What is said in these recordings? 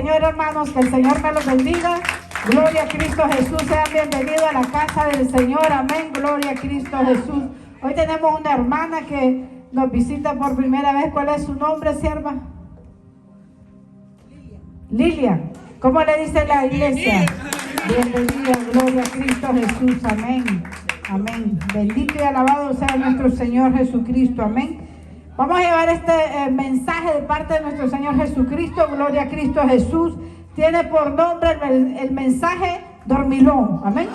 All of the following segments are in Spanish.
Señor, hermanos, que el Señor me los bendiga. Gloria a Cristo Jesús. Sean bienvenidos a la casa del Señor. Amén. Gloria a Cristo Jesús. Hoy tenemos una hermana que nos visita por primera vez. ¿Cuál es su nombre, sierva? Lilian. ¿Cómo le dice la iglesia? Bienvenida. Gloria a Cristo Jesús. Amén. Amén. Bendito y alabado sea nuestro Señor Jesucristo. Amén. Vamos a llevar este mensaje de parte de nuestro Señor Jesucristo. Gloria a Cristo Jesús. Tiene por nombre el mensaje dormilón. Amén.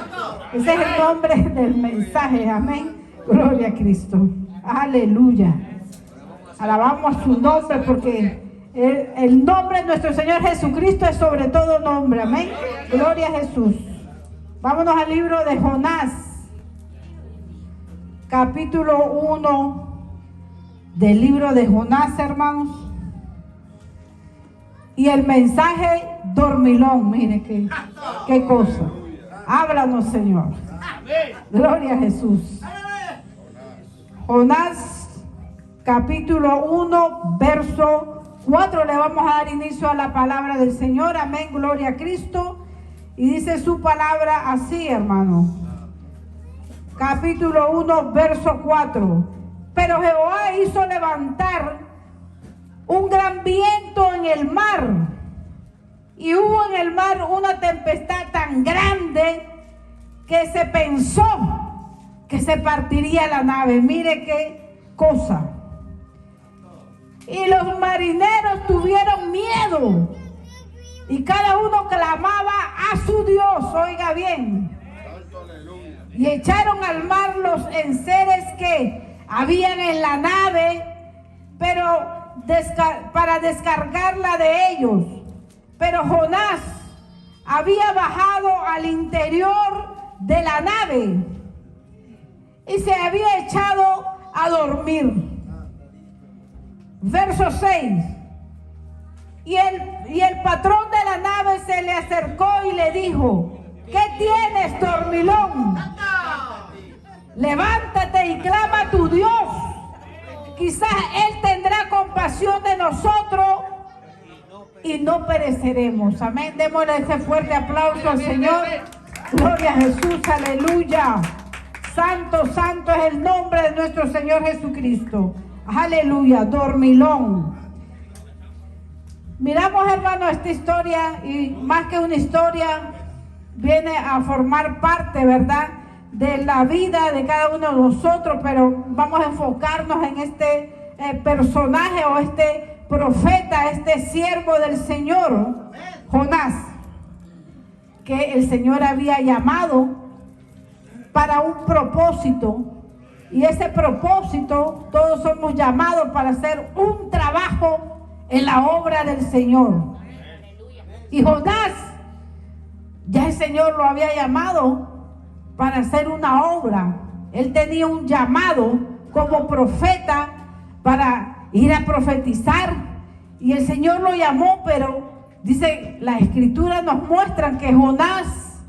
Ese es el nombre del mensaje. Amén. Gloria a Cristo. Aleluya. Alabamos su nombre porque el nombre de nuestro Señor Jesucristo es sobre todo nombre. Amén. Gloria a Jesús. Vámonos al libro de Jonás. Capítulo 1 del libro de Jonás, hermanos. Y el mensaje dormilón, mire qué cosa. Háblanos, Señor. Gloria a Jesús. Jonás, capítulo 1, verso 4. Le vamos a dar inicio a la palabra del Señor. Amén, gloria a Cristo. Y dice su palabra así, hermano. Capítulo 1, verso 4. Pero Jehová hizo levantar un gran viento en el mar, y hubo en el mar una tempestad tan grande que se pensó que se partiría la nave. Mire qué cosa. Y los marineros tuvieron miedo, y cada uno clamaba a su Dios. Oiga bien. Y echaron al mar los enseres que habían en la nave, pero para descargarla de ellos. Pero Jonás había bajado al interior de la nave y se había echado a dormir. Verso 6. Y el patrón de la nave se le acercó y le dijo: ¿qué tienes, dormilón? Levántate y clama a tu Dios. Quizás Él tendrá compasión de nosotros y no pereceremos. Amén. Démosle ese fuerte aplauso al Señor. Gloria a Jesús. Aleluya. Santo, santo es el nombre de nuestro Señor Jesucristo. Aleluya. Dormilón. Miramos, hermano, esta historia, y más que una historia, viene a formar parte, ¿verdad?, de la vida de cada uno de nosotros. Pero vamos a enfocarnos en este personaje, o este profeta, este siervo del Señor, Jonás, que el Señor había llamado para un propósito. Y ese propósito, todos somos llamados para hacer un trabajo en la obra del Señor. Y Jonás, ya el Señor lo había llamado para hacer una obra. Él tenía un llamado como profeta para ir a profetizar, y el Señor lo llamó. Pero dice, la escritura nos muestra que Jonás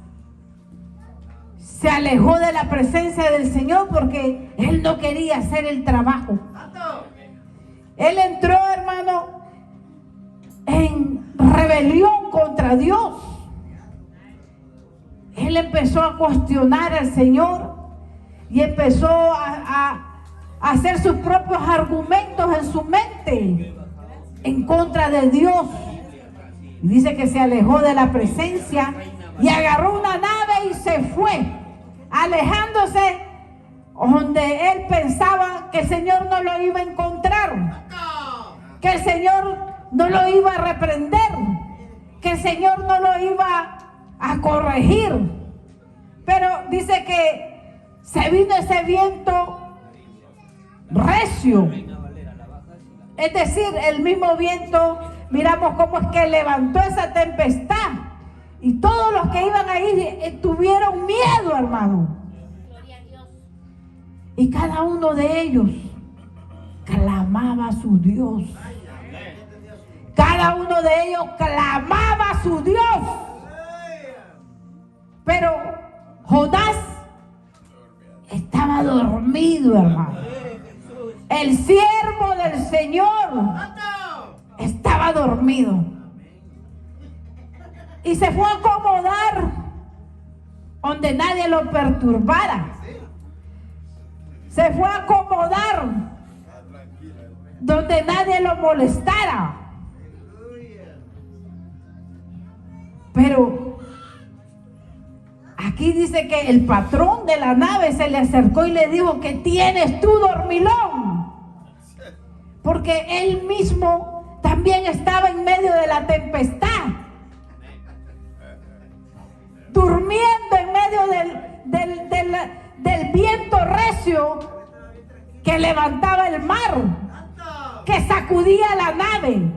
se alejó de la presencia del Señor porque él no quería hacer el trabajo. Él entró, hermano, en rebelión contra Dios. Él empezó a cuestionar al Señor y empezó a hacer sus propios argumentos en su mente en contra de Dios. Y dice que se alejó de la presencia y agarró una nave y se fue, alejándose donde él pensaba que el Señor no lo iba a encontrar, que el Señor no lo iba a reprender, que el Señor no lo iba a corregir. Pero dice que se vino ese viento recio, es decir, el mismo viento. Miramos cómo es que levantó esa tempestad, y todos los que iban ahí tuvieron miedo, hermano. Y cada uno de ellos clamaba a su Dios. Cada uno de ellos clamaba a su Dios. Pero Jonás estaba dormido, hermano. El siervo del Señor estaba dormido. y se fue a acomodar donde nadie lo perturbara. Se fue a acomodar donde nadie lo molestara. Pero aquí dice que el patrón de la nave se le acercó y le dijo: ¿qué tienes tú, dormilón? Porque él mismo también estaba en medio de la tempestad, durmiendo en medio del viento recio que levantaba el mar, que sacudía la nave.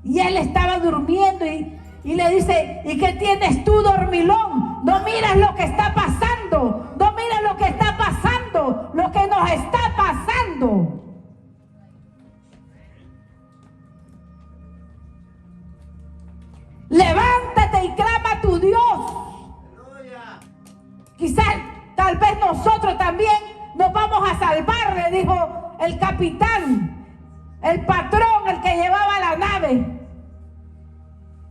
Y él estaba durmiendo y le dice: ¿y qué tienes tú, dormilón? No miras lo que está pasando, no miras lo que está pasando, lo que nos está pasando. Levántate y clama a tu Dios. Quizás, tal vez nosotros también nos vamos a salvar, le dijo el capitán, el patrón, el que llevaba la nave.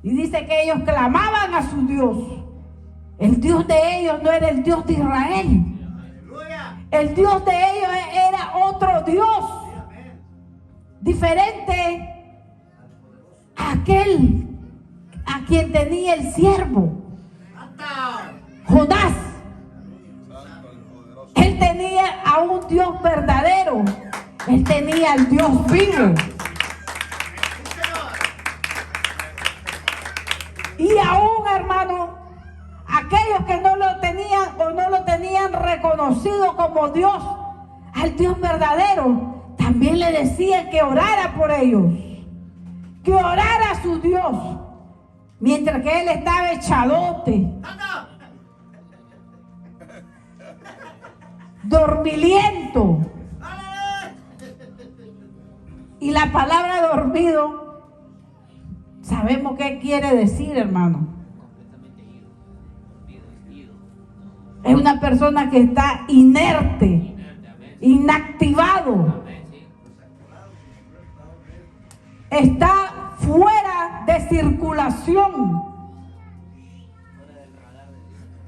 Y dice que ellos clamaban a su Dios. El Dios de ellos no era el Dios de Israel. El Dios de ellos era otro Dios, diferente a aquel a quien tenía el siervo, Jonás. Él tenía a un Dios verdadero. Él tenía al Dios vivo. Y aún, hermano, aquellos que no lo tenían o no lo tenían reconocido como Dios, al Dios verdadero, también le decían que orara por ellos, que orara a su Dios, mientras que él estaba echadote, dormiliento. Y la palabra dormido, sabemos qué quiere decir, hermano. Es una persona que está inerte, inactivado. Está fuera de circulación.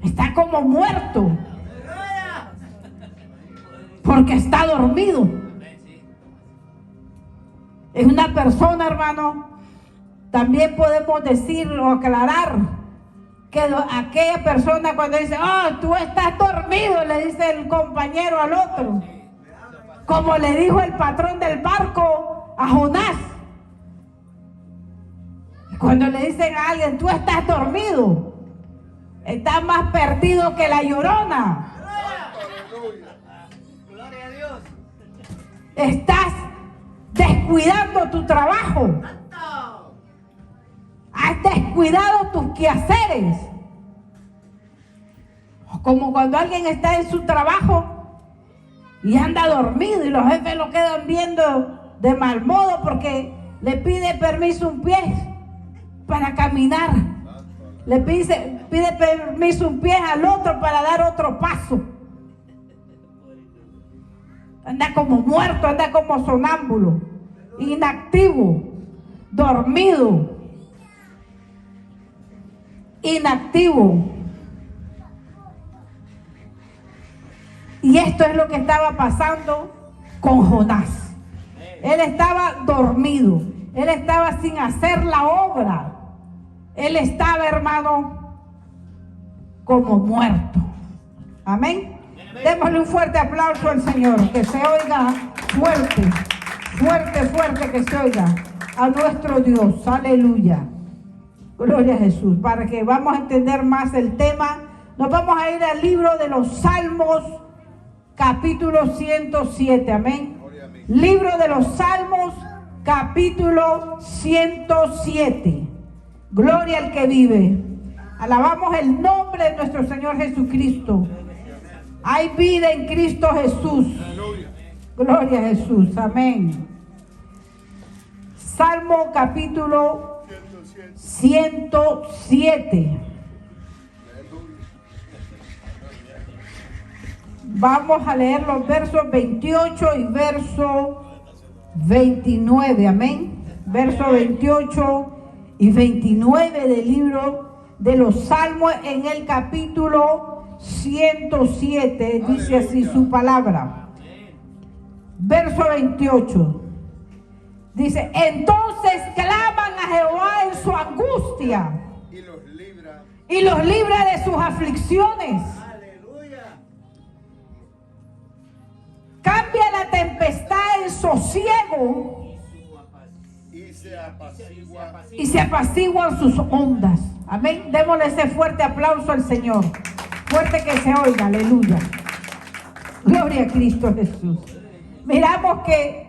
Está como muerto. Porque está dormido. Es una persona, hermano, también podemos decir o aclarar que aquella persona cuando dice: oh, tú estás dormido, le dice el compañero al otro, como le dijo el patrón del barco a Jonás. Cuando le dicen a alguien: tú estás dormido, estás más perdido que la Llorona. Gloria a Dios. Estás descuidando tu trabajo. Has descuidado tus quehaceres. Como cuando alguien está en su trabajo y anda dormido y los jefes lo quedan viendo de mal modo porque le pide permiso un pie para caminar. Le pide permiso un pie al otro para dar otro paso. Anda como muerto, anda como sonámbulo, inactivo, dormido, inactivo. Y esto es lo que estaba pasando con Jonás. Él estaba dormido, él estaba sin hacer la obra, él estaba, hermano, como muerto. Amén. Démosle un fuerte aplauso al Señor, que se oiga fuerte, fuerte, fuerte, que se oiga a nuestro Dios. Aleluya. Gloria a Jesús. Para que vamos a entender más el tema, nos vamos a ir al libro de los Salmos, capítulo 107. Amén. Libro de los Salmos, capítulo 107. Gloria al que vive. Alabamos el nombre de nuestro Señor Jesucristo. Hay vida en Cristo Jesús. Gloria a Jesús. Amén. Salmo capítulo 107. Vamos a leer los versos 28 y verso 29. Amén. Verso 28 y 29 del libro de los Salmos, en el capítulo 107, dice así su palabra. Verso 28. Dice, entonces claman a Jehová en su angustia y los libra de sus aflicciones. Cambia la tempestad en sosiego y se apaciguan sus ondas. Amén. Démosle ese fuerte aplauso al Señor. Fuerte que se oiga. Aleluya. Gloria a Cristo Jesús. Miramos que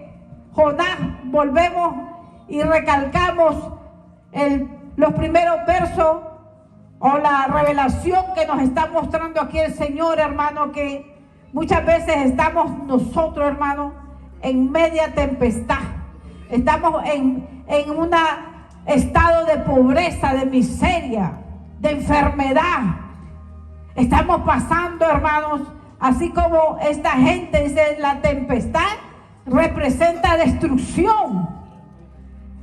Jonás, volvemos y recalcamos los primeros versos o la revelación que nos está mostrando aquí el Señor, hermano, que muchas veces estamos nosotros, hermano, en media tempestad. Estamos en un estado de pobreza, de miseria, de enfermedad. Estamos pasando, hermanos, así como esta gente dice, la tempestad representa destrucción.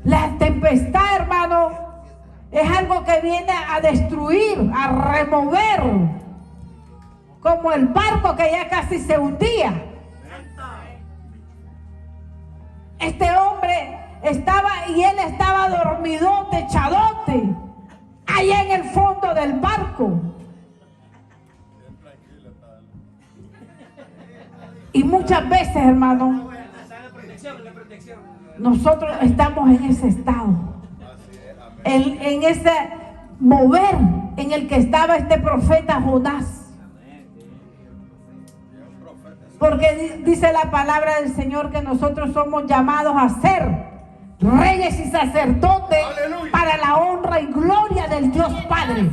La tempestad, hermano, es algo que viene a destruir, a remover, como el barco que ya casi se hundía. Este hombre estaba dormidote, echadote, allá en el fondo del barco. Y muchas veces, hermano, nosotros estamos en ese estado, en ese mover en el que estaba este profeta Jonás. Porque dice la palabra del Señor que nosotros somos llamados a ser reyes y sacerdotes. ¡Aleluya! Para la honra y gloria del Dios Padre.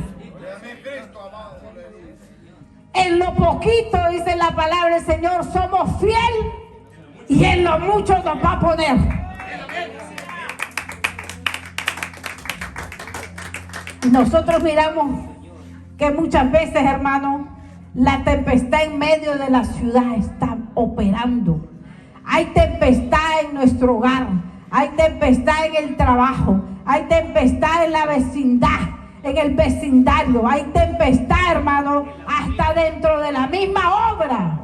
En lo poquito, dice la palabra del Señor, somos fieles y en lo mucho nos va a poner. Y nosotros miramos que muchas veces, hermano, la tempestad en medio de la ciudad está operando. Hay tempestad en nuestro hogar, hay tempestad en el trabajo, hay tempestad en la vecindad, en el vecindario, hay tempestad, hermano, hasta dentro de la misma obra.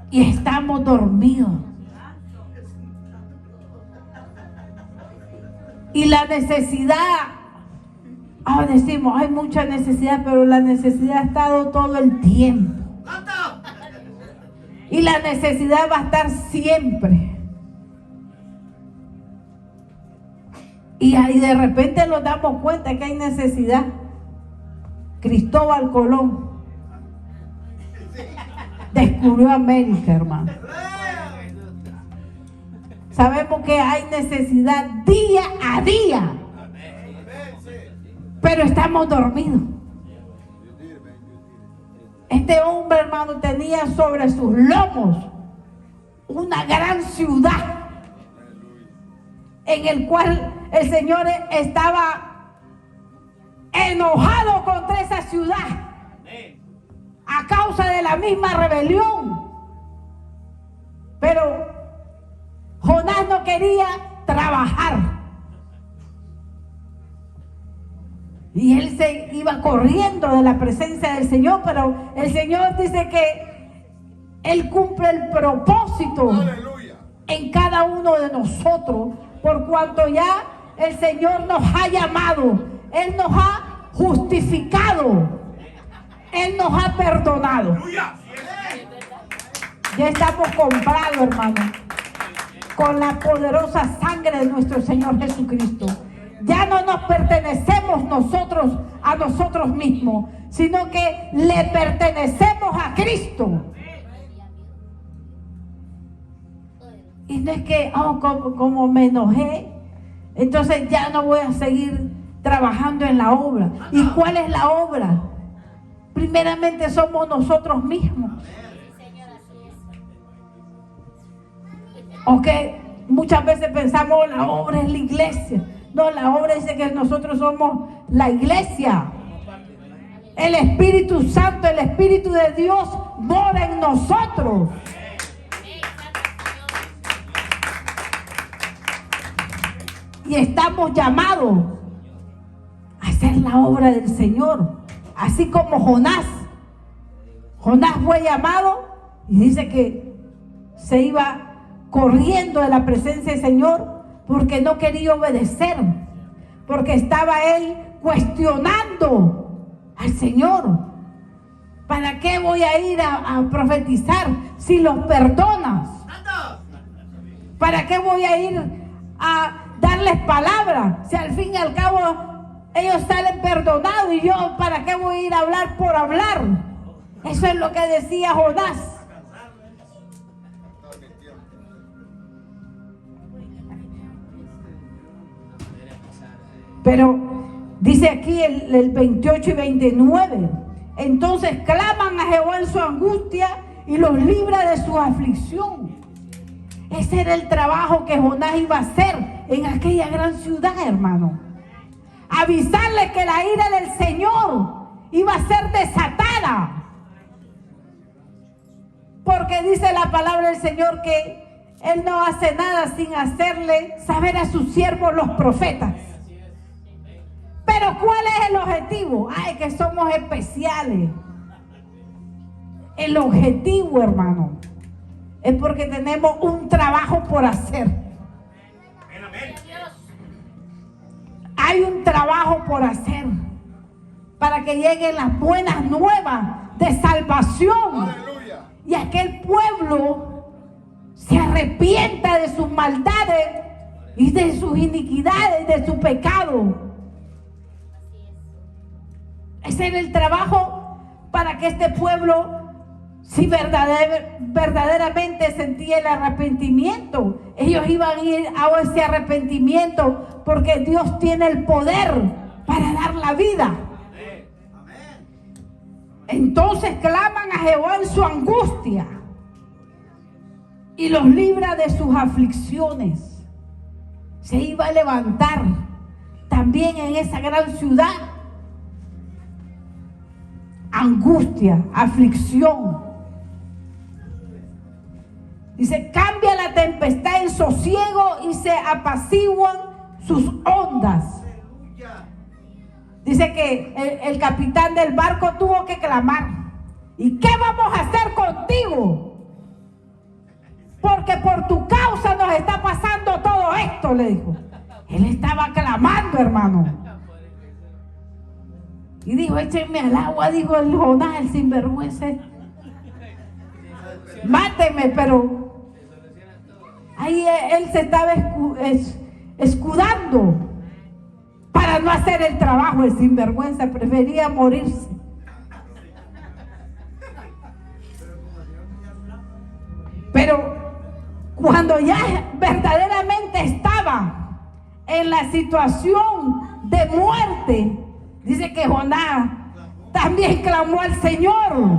Y estamos dormidos. Y la necesidad, decimos, hay mucha necesidad, pero la necesidad ha estado todo el tiempo. Y la necesidad va a estar siempre. Y ahí de repente nos damos cuenta que hay necesidad. Cristóbal Colón descubrió América, hermano. Sabemos que hay necesidad día a día, pero estamos dormidos. Este hombre, hermano, tenía sobre sus lomos una gran ciudad en el cual el Señor estaba enojado contra esa ciudad a causa de la misma rebelión. Pero Jonás no quería trabajar. Y él se iba corriendo de la presencia del Señor, pero el Señor dice que Él cumple el propósito en cada uno de nosotros, por cuanto ya el Señor nos ha llamado, Él nos ha justificado, Él nos ha perdonado. Ya estamos comprados, hermano, con la poderosa sangre de nuestro Señor Jesucristo. Ya no nos pertenecemos nosotros a nosotros mismos, sino que le pertenecemos a Cristo. Y no es que, como me enojé, entonces ya no voy a seguir trabajando en la obra. ¿Y cuál es la obra? Primeramente somos nosotros mismos. Ok, muchas veces pensamos la obra es la iglesia. No, la obra dice que nosotros somos la iglesia. El Espíritu Santo, el Espíritu de Dios mora en nosotros. Y estamos llamados a hacer la obra del Señor. Así como Jonás. Jonás fue llamado y dice que se iba corriendo de la presencia del Señor porque no quería obedecer. Porque estaba él cuestionando al Señor. ¿Para qué voy a ir a profetizar si los perdonas? ¿Para qué voy a ir a darles palabra si al fin y al cabo ellos salen perdonados y yo para qué voy a ir a hablar por hablar? Eso es lo que decía Jonás. Pero dice aquí el 28 y 29. Entonces claman a Jehová en su angustia y los libra de su aflicción. Ese era el trabajo que Jonás iba a hacer en aquella gran ciudad, hermano. Avisarle que la ira del Señor iba a ser desatada. Porque dice la palabra del Señor que Él no hace nada sin hacerle saber a sus siervos los profetas. Pero ¿cuál es el objetivo? Ay, que somos especiales. El objetivo, hermano, es porque tenemos un trabajo por hacer. Hay un trabajo por hacer para que lleguen las buenas nuevas de salvación. ¡Aleluya! Y aquel pueblo se arrepienta de sus maldades y de sus iniquidades, de su pecado. Ese era el trabajo para que este pueblo, si verdaderamente sentía el arrepentimiento, ellos iban a ir a ese arrepentimiento porque Dios tiene el poder para dar la vida. Entonces claman a Jehová en su angustia y los libra de sus aflicciones. Se iba a levantar también en esa gran ciudad angustia, aflicción. Dice, cambia la tempestad en sosiego y se apaciguan sus ondas. Dice que el capitán del barco tuvo que clamar. ¿Y qué vamos a hacer contigo? Porque por tu causa nos está pasando todo esto, le dijo. Él estaba clamando, hermano. Y dijo, échenme al agua, dijo el Jonás, el sinvergüenza. Máteme, pero ahí él se estaba escudando para no hacer el trabajo. El sinvergüenza prefería morirse. Pero cuando ya verdaderamente estaba en la situación de muerte, dice que Jonás también clamó al Señor.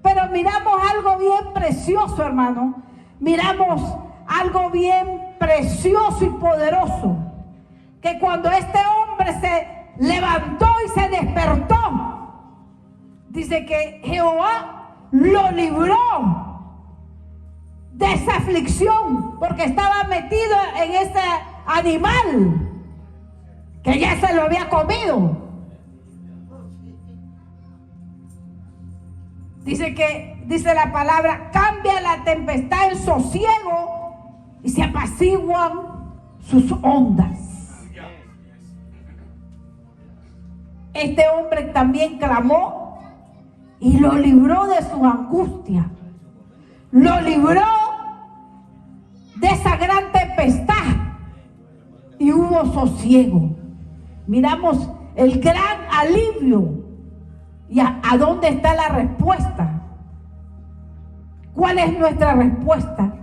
Pero miramos algo bien precioso, hermano. Miramos algo bien precioso y poderoso. Que cuando este hombre se levantó y se despertó, dice que Jehová lo libró de esa aflicción. Porque estaba metido en ese animal que ya se lo había comido. Dice la palabra, cambia la tempestad en sosiego y se apaciguan sus ondas. Este hombre también clamó y lo libró de su angustia. Lo libró de esa gran tempestad y hubo sosiego. Miramos el gran alivio. ¿Y a dónde está la respuesta? ¿Cuál es nuestra respuesta?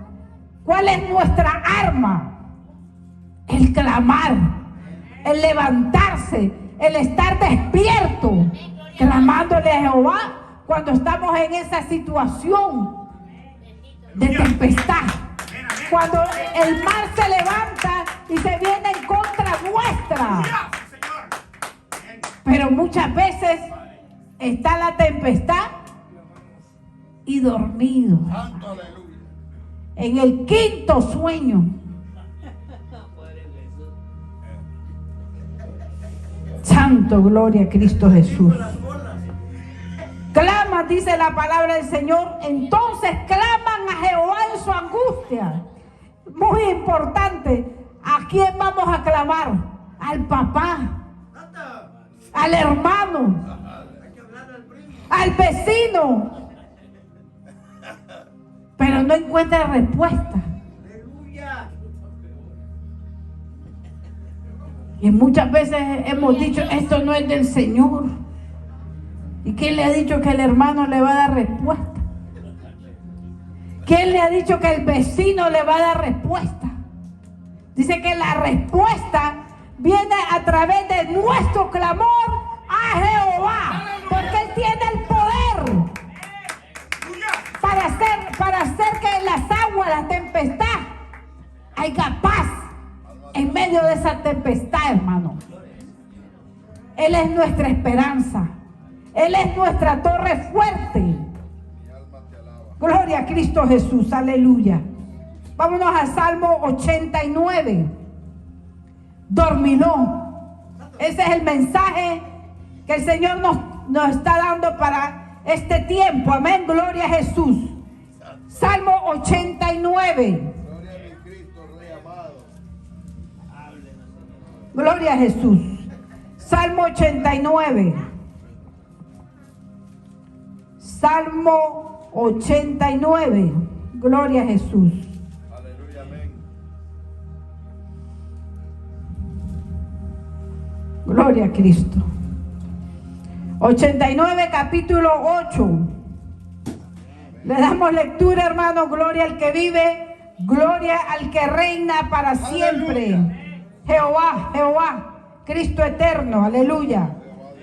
¿Cuál es nuestra arma? El clamar, el levantarse, el estar despierto, clamándole a Jehová cuando estamos en esa situación de tempestad. Cuando el mar se levanta y se viene en contra nuestra. Pero muchas veces está la tempestad y dormido. En el quinto sueño Santo, gloria a Cristo Jesús. Claman, dice la palabra del Señor, entonces claman a Jehová en su angustia. Muy importante, ¿a quién vamos a clamar? Al papá, al hermano, al vecino, pero no encuentra respuesta. Y muchas veces hemos dicho, esto no es del Señor. ¿Y quién le ha dicho que el hermano le va a dar respuesta? ¿Quién le ha dicho que el vecino le va a dar respuesta? Dice que la respuesta viene a través de nuestro clamor a Jehová, porque Él tiene el poder para hacer que en las aguas, la tempestad, haya paz en medio de esa tempestad, hermano. Él es nuestra esperanza. Él es nuestra torre fuerte. Gloria a Cristo Jesús, aleluya. Vámonos al Salmo 89. Dormilón. Ese es el mensaje que el Señor nos está dando para este tiempo. Amén, gloria a Jesús. Salmo 89. Gloria a mi Cristo, Rey amado. Gloria a Jesús. Salmo 89. Salmo 89. Gloria a Jesús. Aleluya, amén. Gloria a Cristo. 89, capítulo 8. Le damos lectura, hermano. Gloria al que vive, gloria al que reina para siempre. Jehová, Jehová, Cristo eterno, aleluya.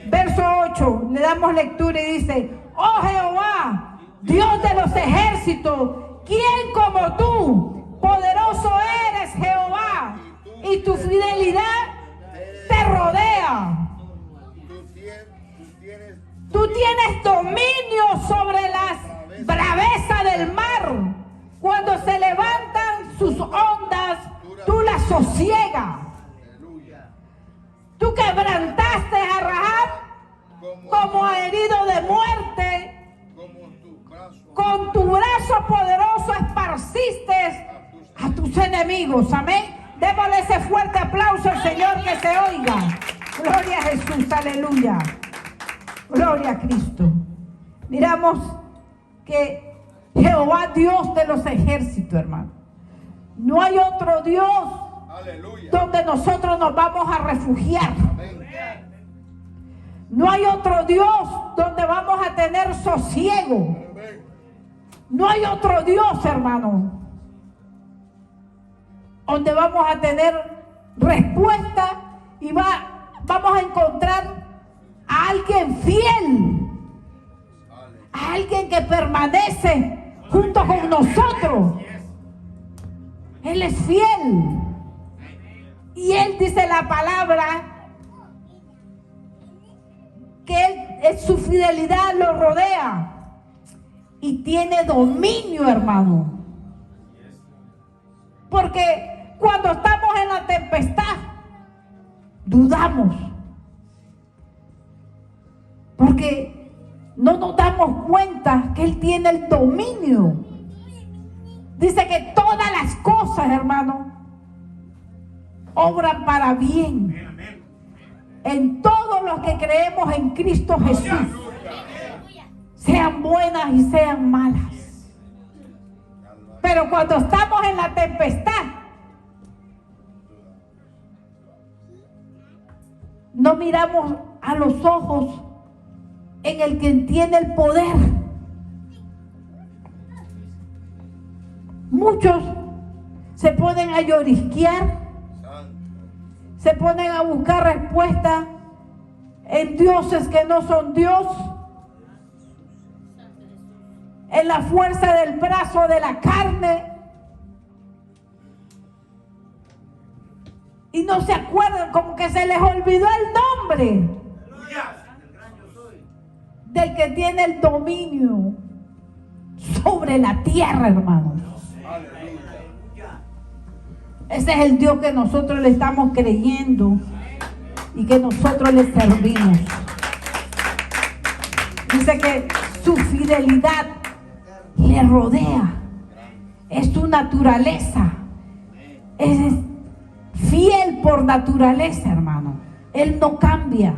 Verso 8, le damos lectura y dice: oh Jehová, Dios de los ejércitos, ¿quién como tú? Poderoso eres, Jehová, y tu fidelidad te rodea. Tú tienes dominio sobre las bravezas del mar. Cuando se levantan sus ondas, tú las sosiegas. Tú quebrantaste a Rahab como herido de muerte. Con tu brazo poderoso esparciste a tus enemigos. Amén. Démosle ese fuerte aplauso al Señor, que se oiga. Gloria a Jesús, aleluya. Gloria a Cristo. Miramos que Jehová, Dios de los ejércitos, hermano. No hay otro Dios, aleluya, donde nosotros nos vamos a refugiar. Amén. No hay otro Dios donde vamos a tener sosiego. Amén. No hay otro Dios, hermano, donde vamos a tener respuesta y vamos a encontrar a alguien fiel, a alguien que permanece junto con nosotros. Él es fiel. Y Él dice la palabra que su fidelidad lo rodea y tiene dominio, hermano. Porque cuando estamos en la tempestad, dudamos. Porque no nos damos cuenta que Él tiene el dominio. Dice que todas las cosas, hermano, obran para bien en todos los que creemos en Cristo Jesús, sean buenas y sean malas. Pero cuando estamos en la tempestad, no miramos a los ojos en el que tiene el poder. Muchos se ponen a llorisquear, se ponen a buscar respuesta en dioses que no son Dios, en la fuerza del brazo de la carne, y no se acuerdan, como que se les olvidó el nombre del que tiene el dominio sobre la tierra, hermano. Ese es el Dios que nosotros le estamos creyendo. y que nosotros le servimos. Dice que su fidelidad le rodea. Es su naturaleza. Es fiel por naturaleza, hermano. Él no cambia.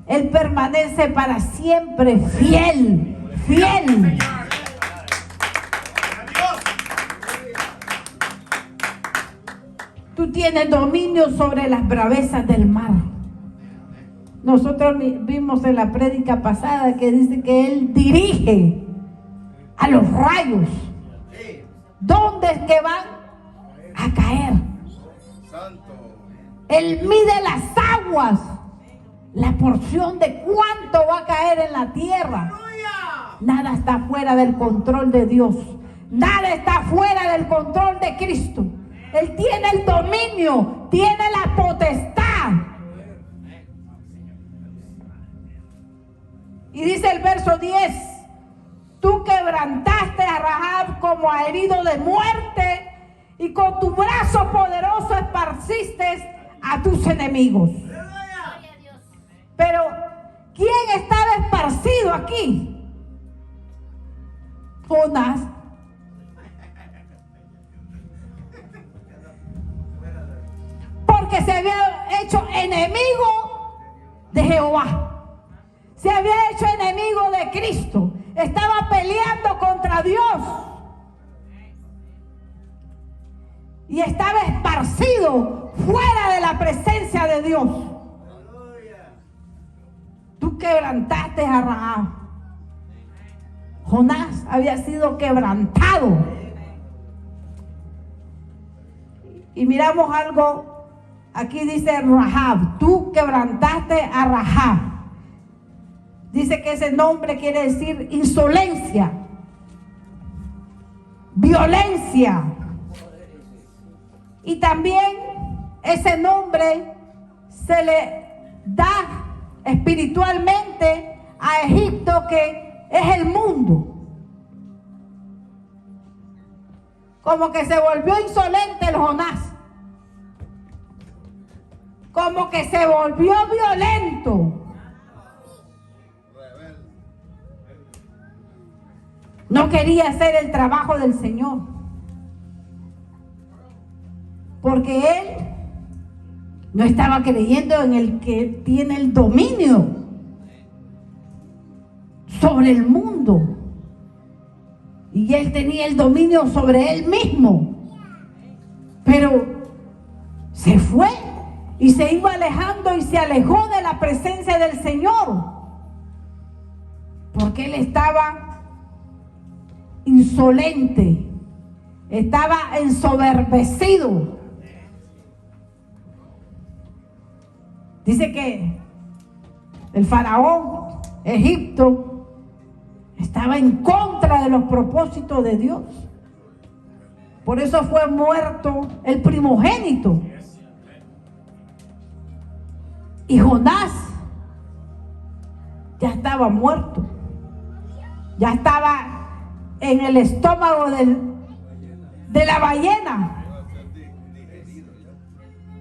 Él permanece para siempre fiel. Fiel. Tú tienes dominio sobre las bravezas del mar. Nosotros vimos en la prédica pasada que dice que Él dirige a los rayos. ¿Dónde es que van a caer? Él mide las aguas, la porción de cuánto va a caer en la tierra. Nada está fuera del control de Dios. Nada está fuera del control de Cristo. Él tiene el dominio, tiene la potestad. Y dice el verso 10, tú quebrantaste a Rahab como a herido de muerte y con tu brazo poderoso esparciste a tus enemigos. Pero ¿quién estaba esparcido aquí? Jonás. Porque se había hecho enemigo de Jehová. Se había hecho enemigo de Cristo. Estaba peleando contra Dios. Y estaba esparcido fuera de la presencia de Dios. Tú quebrantaste a Rahab. Jonás había sido quebrantado. Y miramos algo. Aquí dice Rahab. Tú quebrantaste a Rahab. Dice que ese nombre quiere decir insolencia, violencia. Y también ese nombre se le da espiritualmente a Egipto, que es el mundo. Como que se volvió insolente el Jonás. Como que se volvió violento. No quería hacer el trabajo del Señor. Porque él no estaba creyendo en el que tiene el dominio sobre el mundo. Y él tenía el dominio sobre él mismo. Pero se fue y se iba alejando y se alejó de la presencia del Señor. Porque él estaba insolente, estaba ensoberbecido. Dice que el faraón, Egipto, estaba en contra de los propósitos de Dios. Por eso fue muerto el primogénito. Y Jonás ya estaba muerto. Ya estaba en el estómago de la ballena.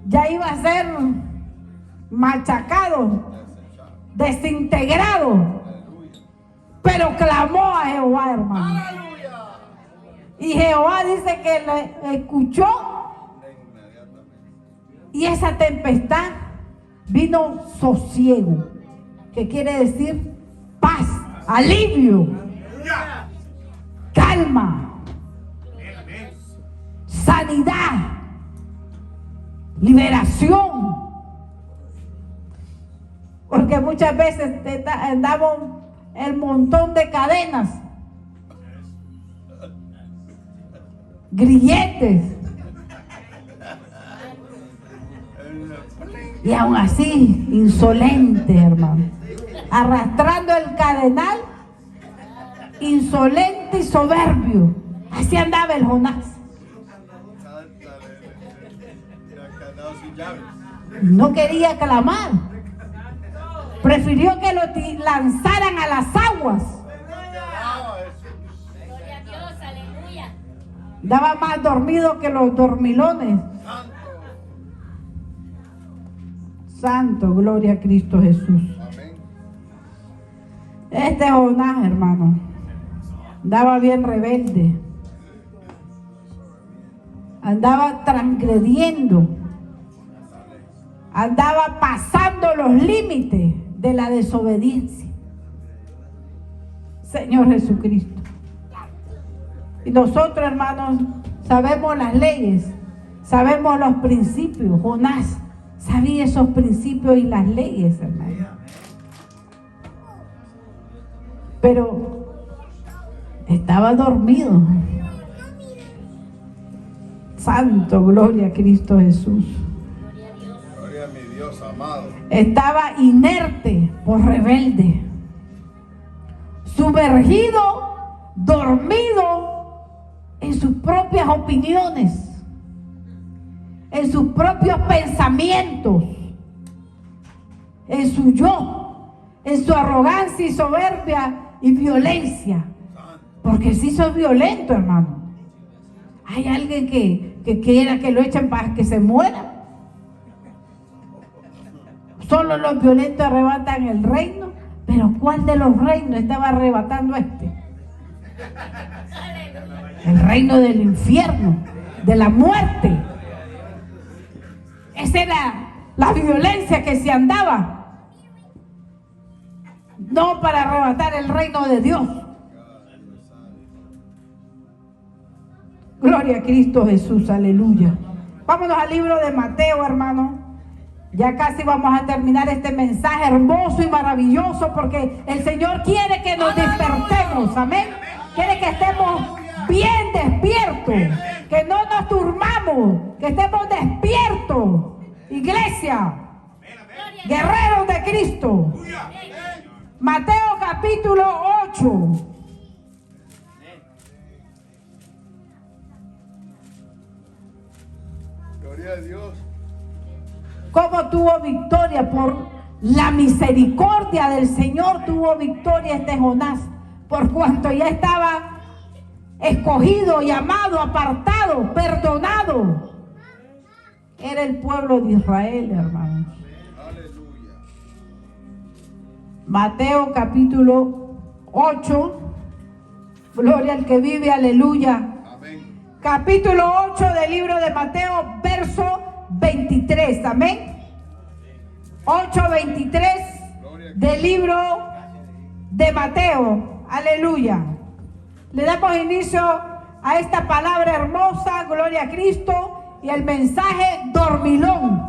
Ya iba a ser machacado, desintegrado. Pero clamó a Jehová, hermano. Y Jehová dice que le escuchó. Y esa tempestad vino sosiego, que quiere decir paz, alivio, calma, sanidad, liberación. Porque muchas veces andamos el montón de cadenas, grilletes, y aún así insolente, hermano, arrastrando el cadenal, insolente y soberbio. Así andaba el Jonás. No quería clamar, prefirió que lo lanzaran a las aguas. Gloria a Dios, aleluya. Daba más dormido que los dormilones. Santo, gloria a Cristo Jesús. Amén. Este Jonás, hermano, andaba bien rebelde. Andaba transgrediendo. Andaba pasando los límites de la desobediencia. Señor Jesucristo. Y nosotros, hermanos, sabemos las leyes, sabemos los principios. Jonás sabía esos principios y las leyes, hermano. Pero estaba dormido. Santo, gloria a Cristo Jesús. Gloria a mi Dios amado. Estaba inerte por rebelde, sumergido, dormido en sus propias opiniones, en sus propios pensamientos, en su yo, en su arrogancia y soberbia y violencia. Porque sí soy violento, hermano. Hay alguien que quiera que lo echen para que se muera. Solo los violentos arrebatan el reino. Pero ¿cuál de los reinos estaba arrebatando este? El reino del infierno, de la muerte. Esa era la violencia que se andaba. No para arrebatar el reino de Dios. Gloria a Cristo Jesús, aleluya. Vámonos al libro de Mateo, hermano. Ya casi vamos a terminar este mensaje hermoso y maravilloso, porque el Señor quiere que nos despertemos, amén. Quiere que estemos bien despiertos, que no nos durmamos, que estemos despiertos. Iglesia, guerreros de Cristo. Mateo capítulo 8. Gloria a Dios. Cómo tuvo victoria por la misericordia del Señor. Tuvo victoria este Jonás, por cuanto ya estaba escogido, llamado, apartado, perdonado. Era el pueblo de Israel, hermanos. Aleluya. Mateo capítulo 8. Gloria al que vive, aleluya. Amén. Capítulo 8 del libro de Mateo, verso 23, amén. 8:23 del libro de Mateo, aleluya. Le damos inicio a esta palabra hermosa, gloria a Cristo, y el mensaje dormilón.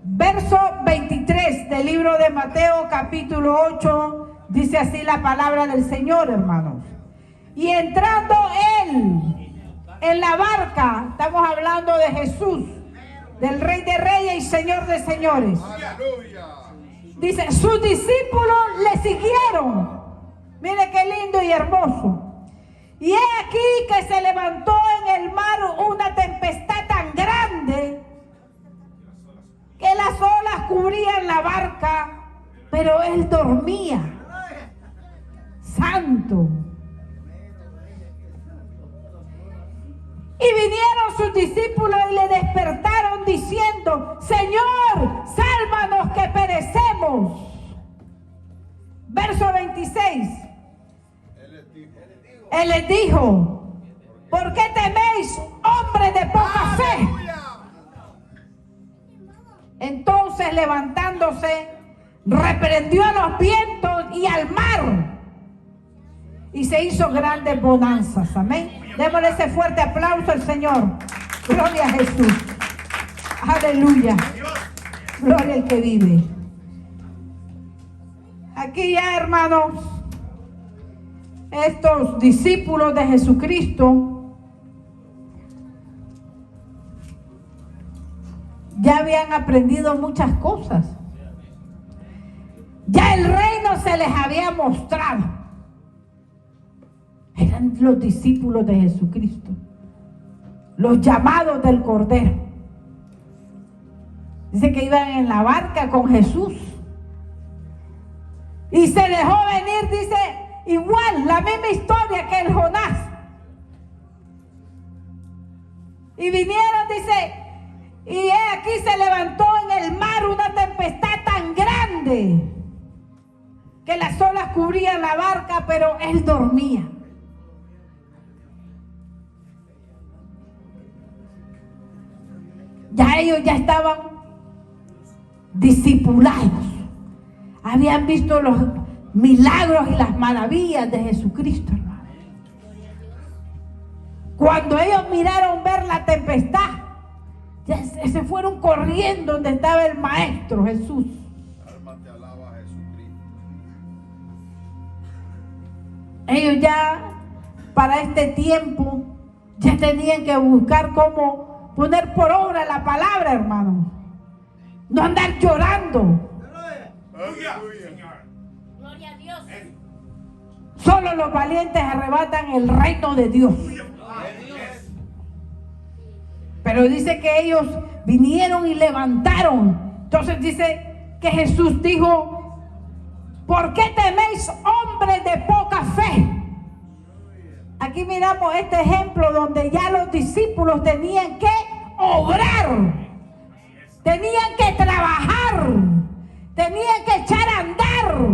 Verso 23 del libro de Mateo, capítulo 8, dice así la palabra del Señor, hermanos. Y entrando él en la barca, estamos hablando de Jesús, del Rey de Reyes y Señor de Señores. Aleluya. Dice, sus discípulos le siguieron. Mire qué lindo y hermoso. Y he aquí que se levantó en el mar una tempestad tan grande que las olas cubrían la barca, pero él dormía. Santo. Y vinieron sus discípulos y le despertaron diciendo, Señor, sálvanos que perecemos. Verso 26. Él les dijo, ¿por qué teméis, hombre de poca fe? Entonces, levantándose, reprendió a los vientos y al mar, y se hizo grandes bonanzas. Amén. Démosle ese fuerte aplauso al Señor. Gloria a Jesús. Aleluya. Gloria al que vive. Aquí ya, hermanos, estos discípulos de Jesucristo ya habían aprendido muchas cosas. Ya el reino se les había mostrado. Eran los discípulos de Jesucristo, los llamados del Cordero. Dice que iban en la barca con Jesús y se dejó venir, dice, igual, la misma historia que el Jonás. Y vinieron, dice, Y aquí se levantó en el mar una tempestad tan grande que las olas cubrían la barca, pero él dormía. Ya ellos ya estaban discipulados. Habían visto los milagros y las maravillas de Jesucristo, hermano. Cuando ellos miraron ver la tempestad, ya se fueron corriendo donde estaba el Maestro Jesús. Alma te alaba, Jesucristo. Ellos ya para este tiempo ya tenían que buscar cómo poner por obra la palabra, hermano. No andar llorando. Aleluya. Gloria a Dios. Solo los valientes arrebatan el reino de Dios. Pero dice que ellos vinieron y levantaron. Entonces dice que Jesús dijo: ¿por qué teméis, hombres de poca fe? Aquí miramos este ejemplo donde ya los discípulos tenían que obrar, tenían que trabajar, tenían que echar a andar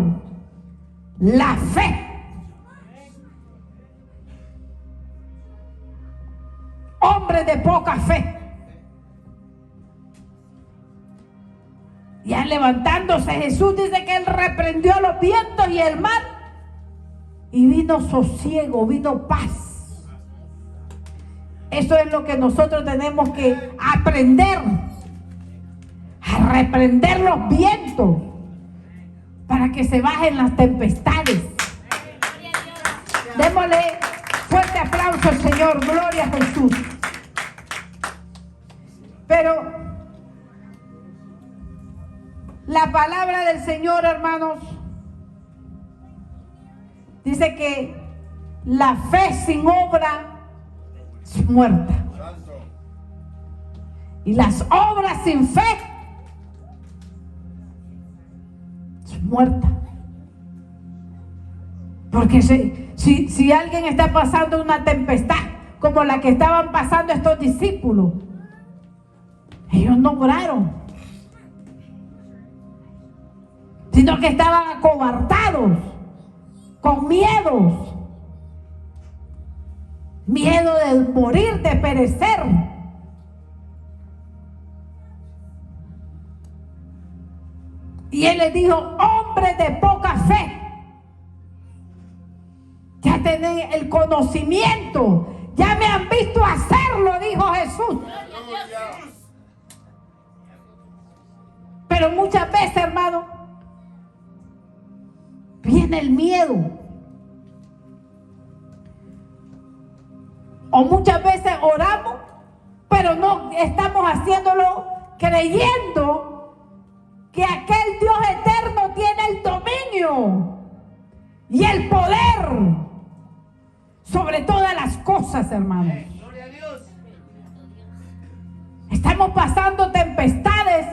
la fe. Hombres de poca fe. Ya levantándose Jesús dice que él reprendió los vientos y el mar y vino sosiego, vino paz. Eso es lo que nosotros tenemos que aprender, a reprender los vientos para que se bajen las tempestades. Démosle fuerte aplauso al Señor, gloria a Jesús. Pero la palabra del Señor, hermanos, dice que la fe sin obra es muerta. Santo. Y las obras sin fe es muerta. Porque si alguien está pasando una tempestad como la que estaban pasando estos discípulos, ellos no oraron, sino que estaban acobardados, con miedos, miedo de morir, de perecer. Y él les dijo: hombres de poca fe, ya tenéis el conocimiento, ya me han visto hacerlo, dijo Jesús. Pero muchas veces, hermano, viene el miedo. O muchas veces oramos, pero no estamos haciéndolo creyendo que aquel Dios eterno tiene el dominio y el poder sobre todas las cosas, hermanos. Estamos pasando tempestades.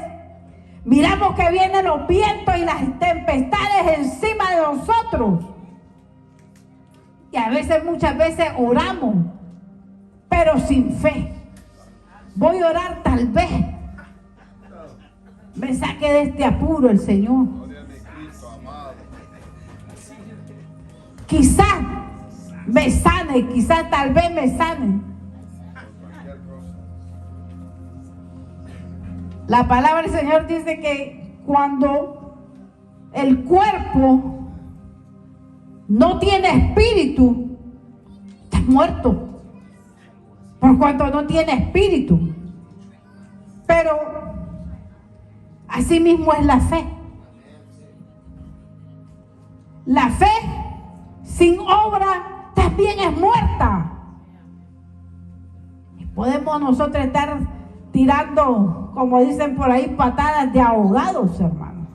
Miramos que vienen los vientos y las tempestades encima de nosotros. Y a veces, muchas veces oramos, pero sin fe. Voy a orar, tal vez me saque de este apuro el Señor. Gloria a mi Cristo amado. Quizás me sane, quizás tal vez me sane. Cualquier cosa. La palabra del Señor dice que cuando el cuerpo no tiene espíritu, está muerto. Por cuanto no tiene espíritu. Pero así mismo es la fe. La fe sin obra también es muerta. Y podemos nosotros estar tirando, como dicen por ahí, patadas de ahogados, hermano.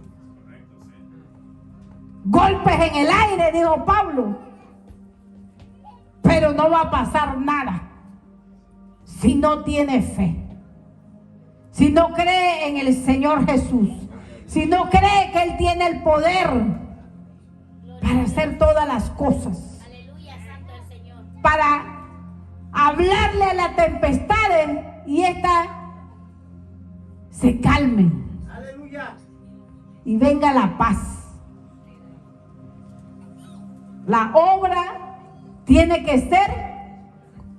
Golpes en el aire, dijo Pablo. Pero no va a pasar nada si no tiene fe. Si no cree en el Señor Jesús. Si no cree que Él tiene el poder para hacer todas las cosas. Aleluya, santo el Señor. Para hablarle a las tempestades y esta se calmen y venga la paz. La obra tiene que ser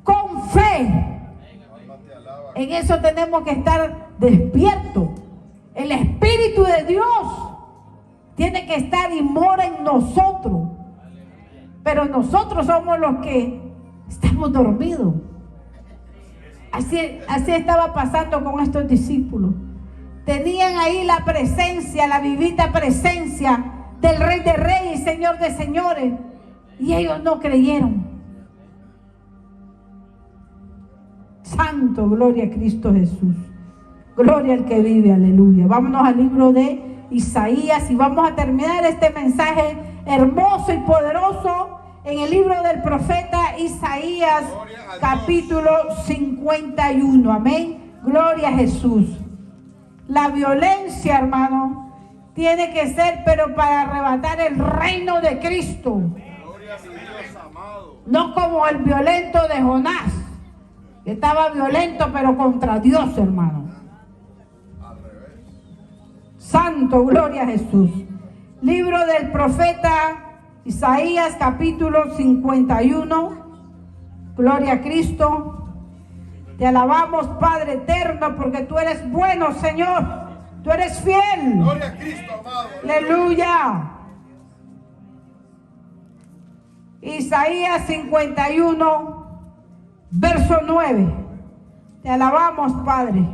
con fe. Alma te alaba. En eso tenemos que estar despiertos. El Espíritu de Dios tiene que estar y mora en nosotros. Pero nosotros somos los que estamos dormidos. Así estaba pasando con estos discípulos. Tenían ahí la presencia, la vivita presencia del Rey de Reyes y Señor de Señores. Y ellos no creyeron. Santo, gloria a Cristo Jesús. Gloria al que vive, aleluya. Vámonos al libro de Isaías y vamos a terminar este mensaje hermoso y poderoso en el libro del profeta Isaías, capítulo 51. Amén. Gloria a Jesús. La violencia, hermano, tiene que ser, pero para arrebatar el reino de Cristo. Gloria a mi Dios amado. No como el violento de Jonás, que estaba violento, pero contra Dios, hermano. Al revés. Santo, gloria a Jesús. Libro del profeta Isaías, capítulo 51. Gloria a Cristo. Te alabamos, Padre eterno, porque tú eres bueno, Señor. Tú eres fiel. Gloria a Cristo amado. Aleluya. Isaías 51, verso 9. Te alabamos, Padre.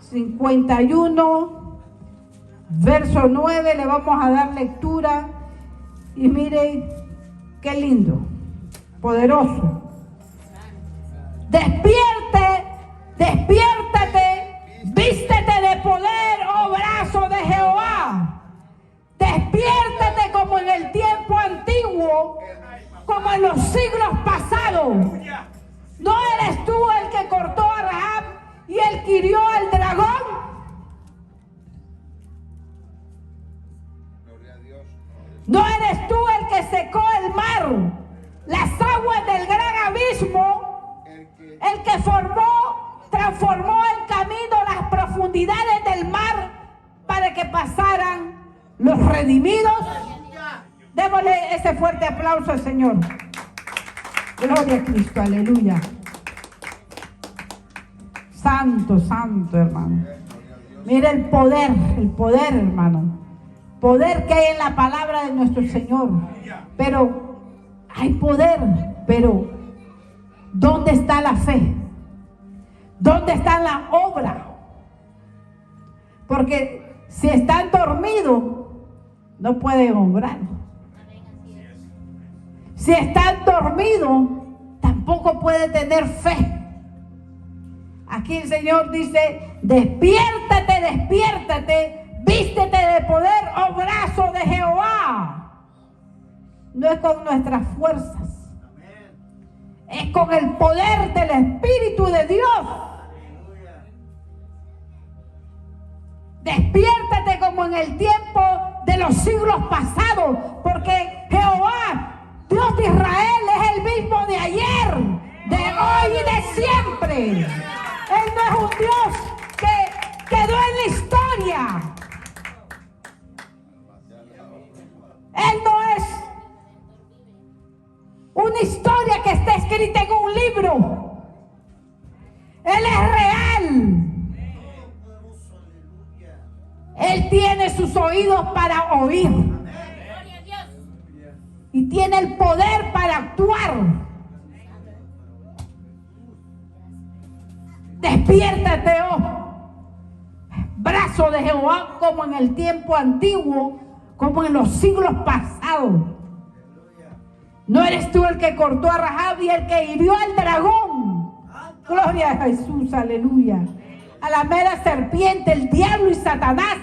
51, verso 9. Le vamos a dar lectura. Y miren qué lindo, poderoso. Despierte, despiértate, vístete de poder, oh brazo de Jehová. Despiértate como en el tiempo antiguo, como en los siglos pasados. ¿No eres tú el que cortó a Rahab y el que hirió al dragón? Gloria a Dios. ¿No eres tú el que secó el mar, las aguas del gran abismo? El que transformó el camino, las profundidades del mar para que pasaran los redimidos. Démosle ese fuerte aplauso al Señor. Gloria a Cristo, aleluya. Santo, santo, hermano. Mira el poder, hermano. Poder que hay en la palabra de nuestro Señor. Pero hay poder, pero ¿dónde está la fe? ¿Dónde está la obra? Porque si están dormidos, no pueden obrar. Si están dormidos, tampoco pueden tener fe. Aquí el Señor dice, despiértate, despiértate, vístete de poder, oh brazo de Jehová. No es con nuestras fuerzas. Es con el poder del Espíritu de Dios. Despiértate como en el tiempo de los siglos pasados, porque Jehová, Dios de Israel, es el mismo de ayer, de hoy y de siempre. Él no es un Dios que quedó en la historia. Él no es una historia que está escrita en un libro. Él es real. Él tiene sus oídos para oír. Gloria a Dios. Y tiene el poder para actuar. Despiértate, oh brazo de Jehová, como en el tiempo antiguo, como en los siglos pasados. ¿No eres tú el que cortó a Rahab y el que hirió al dragón? Gloria a Jesús, aleluya. A la mera serpiente, el diablo y Satanás.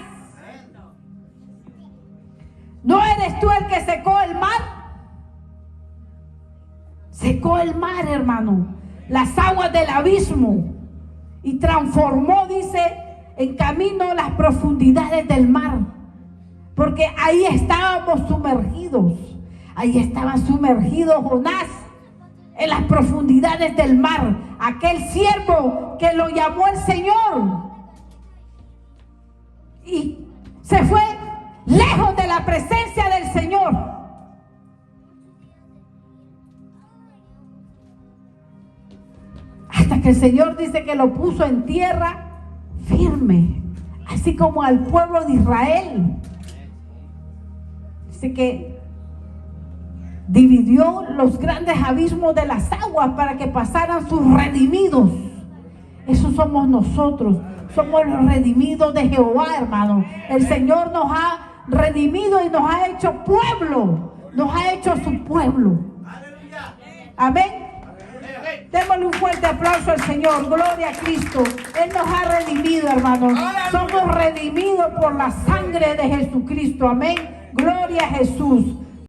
¿No eres tú el que secó el mar? Secó el mar, hermano, las aguas del abismo, y transformó, dice, en camino las profundidades del mar, porque ahí estábamos sumergidos. Ahí estaba sumergido Jonás en las profundidades del mar. aquel siervo que lo llamó el Señor y se fue lejos de la presencia del Señor. Hasta que el Señor dice que lo puso en tierra firme, así como al pueblo de Israel. Dice que dividió los grandes abismos de las aguas para que pasaran sus redimidos. Esos somos nosotros. Somos los redimidos de Jehová, hermano. El Señor nos ha redimido y nos ha hecho pueblo. Nos ha hecho su pueblo. Amén. Démosle un fuerte aplauso al Señor. Gloria a Cristo. Él nos ha redimido, hermano. Somos redimidos por la sangre de Jesucristo. Amén. Gloria a Jesús.